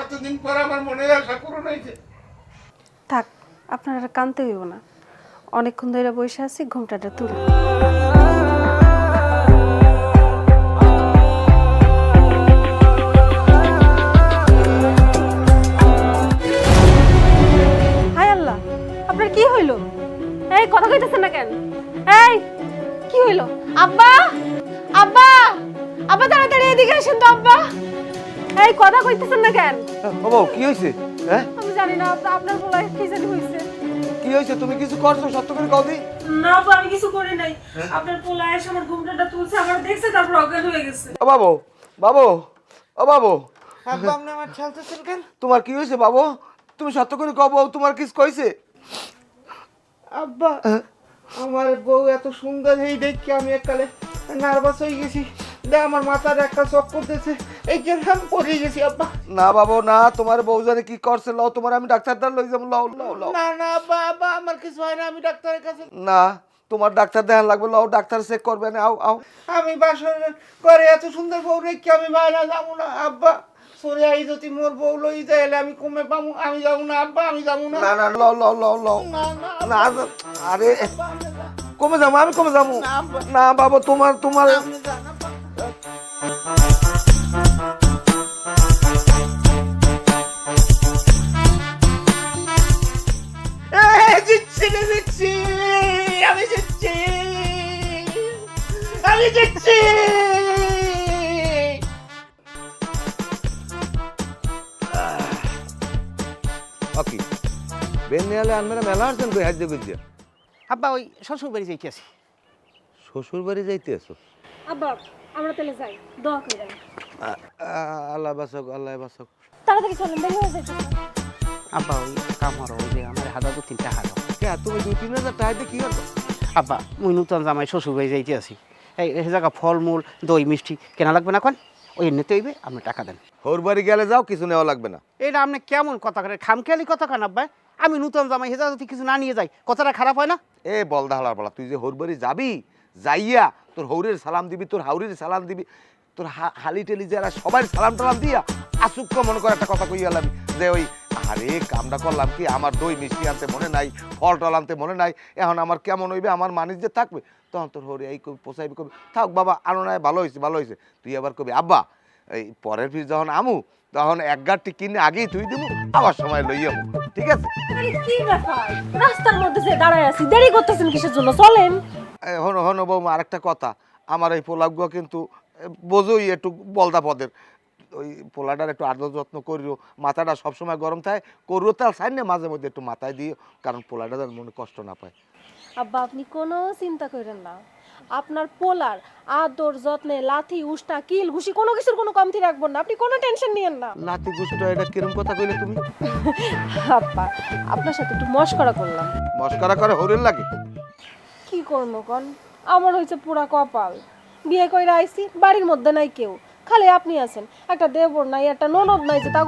এতদিন পর আমার মনের আশা পূরণ হয়েছে। থাক, আপনারা কানতে হইব না। অনেকক্ষণ ধরে বসে আছি, ঘুমটাটা তুল। হায় আল্লাহ, আপনার কি হইল? এই কথা কইতেছেন না কেন? এই কি হইল? আব্বা, আব্বা, আব্বা তাড়াতাড়ি এদিকে আসেন তো আব্বা। এই কথা কইতেছেন না কেন? বাবা কি হয়েছে? হ্যাঁ আমি জানি না আপনার বলা কি জানি হইছে। কি হয়েছে? তুমি কিছু করছো? সত্য করে কও দি। না বাবা, আমি কিছু করি নাই। আপনার পোলা এসে আমার ঘুমটাটা তুলছে, আমার দেখছে, তারপর অজ্ঞান হয়ে গেছে। ও বাবু, বাবু, ও বাবু, আব্বা আপনি আমার ঠেলতেছেন কেন? তোমার কি হয়েছে বাবু? তুমি সত্য করে কও বউ, তোমার কিছু কইছে? আব্বা আমার বউ এত সুন্দর এই দেখে আমি এককালে নার্ভাস হয়ে গেছি। দেখ আমার মাথার একটা চক্কর দিয়েছে, এই জন্য আমি পড়ে গেছি আব্বা। না বাবু না, তোমার বউ জানে কি করছে। লও তোমার আমি ডাক্তার দ্বার লই যাবো। লও লও লও। না না আব্বা, আব্বা আমার কিছু হয় না, আমি ডাক্তারের কাছে। না, তোমার ডাক্তার দেখান লাগবে। লও, ডাক্তার চেক করবে না। আও আও। আমি বাসর করে এত সুন্দর বউ রেখে আমি বাইরে যাবো না আব্বা। সরে আই যদি মোর বউ লই যায় আমি কমে পাবো, আমি যাবো না আব্বা, আমি যাবো না। না না, লও লও লও লও। না না না আরে আব্বা, আপনি যান। কমে যাবো, আমি কমে যাবো। না, আব্বা। না বাবু, তোমার তোমার আপনি যান আব্বা। জিতছি রে, জিতছি, আমি জিতছি, আমি জিতছি। ওকে বেনিয়ালে আনমেরা মেলা আসছেন কই হাজ্য কইছে? আব্বা ওই শ্বশুর বাড়ি যাইতেছি। শ্বশুর বাড়ি যাইতে আছো? আব্বা আমরা তাহলে যাই, দোয়া কইরা। আল্লাহ বাসক, আল্লাহ বাসক। তাড়াতাড়ি চলেন, দেরি হয়ে যাইতেছে। আব্বা ওই কাম হরো, ওই যে আমার হাজার 2-3টা হারো। কে তুমি 2-3 হাজার টাকা দিয়ে কি করবে? আব্বা মুই নূতন জামাই শ্বশুর বাড়ি যাইতে আছি। এই জায়গা ফলমূল দই মিষ্টি কেনা লাগবে না কোন? ওই এমনিতে হইবে, আপনি টাকা দেন। হোর বাড়ি গেলে যাও, কিছু নেওয়া লাগবে না। এটা আপনি কেমন কথা করে, খামখেয়ালি কথা কেন আব্বা? আমি নূতন জামাই, হেজা যদি কিছু না নিয়ে যাই কথাটা খারাপ হয় না? এ বলদা হালার বলা, তুই যে হোর বাড়ি যাবি, যাইয়া তোর হৌরের সালাম দিবি, তোর হাউরের সালাম দিবি, তোর হালি টেলি যারা সবাই সালাম টালাম দিয়া আসুক্ষ মনে করে একটা কথা কই গেলাম যে ওই আরে কামটা করলাম কি, আমার দই মিষ্টি আনতে মনে নাই, ফল টল আনতে মনে নাই, এখন আমার কেমন হইবে, আমার মানিস যে থাকবে, তখন তোর হরে এই কবি পোষাইবি, কবি থাক বাবা আনো নাই, ভালো হয়েছে ভালো হয়েছে। তুই আবার কবি আব্বা এই পরের ফিস যখন আমু তখন এক গাঁটটি কিনে আগেই তুই দিব, আবার সময় লই আমু, ঠিক আছে? আরে কি ব্যাপার, রাস্তার মধ্যে যে দাঁড়ায় আছি, দেরি করতেছেন কিসের জন্য? চলেন। হনো হনো বৌমা, আরেকটা কথা, আমার এই পোলাগুলো কিন্তু বোঝোই একটু বলদা পদের, ওই পোলাটার একটু আদর যত্ন করিও, মাথাটা সবসময় গরম থাকে, করিও তার সাইনে মাঝে মধ্যে একটু মাথায় দিও, কারণ পোলাটা যেন মনে কষ্ট না পায়। আব্বা আপনি কোনো চিন্তা করেন না, আপনার পোলার আদর যত্নে লাথি উষ্টা কিল ঘুষি কোনো কিছুর কোনো কমতি রাখবো না, আপনি কোনো টেনশন নিয়েন না। লাতি গুষ্টা এটা কিরম কথা কইলে তুমি? আব্বা আপনার সাথে একটু মশকরা করলাম। মস্কারা করে হরেন লাগে? কি করবো কন, আমার হয়েছে পুরা কপাল, বিয়ে কইরা আইছি, বাড়ির মধ্যে নাই কেউ, খালি আপনি আছেন, একটা দেবর নাই, একটা ননদ নাই যে তা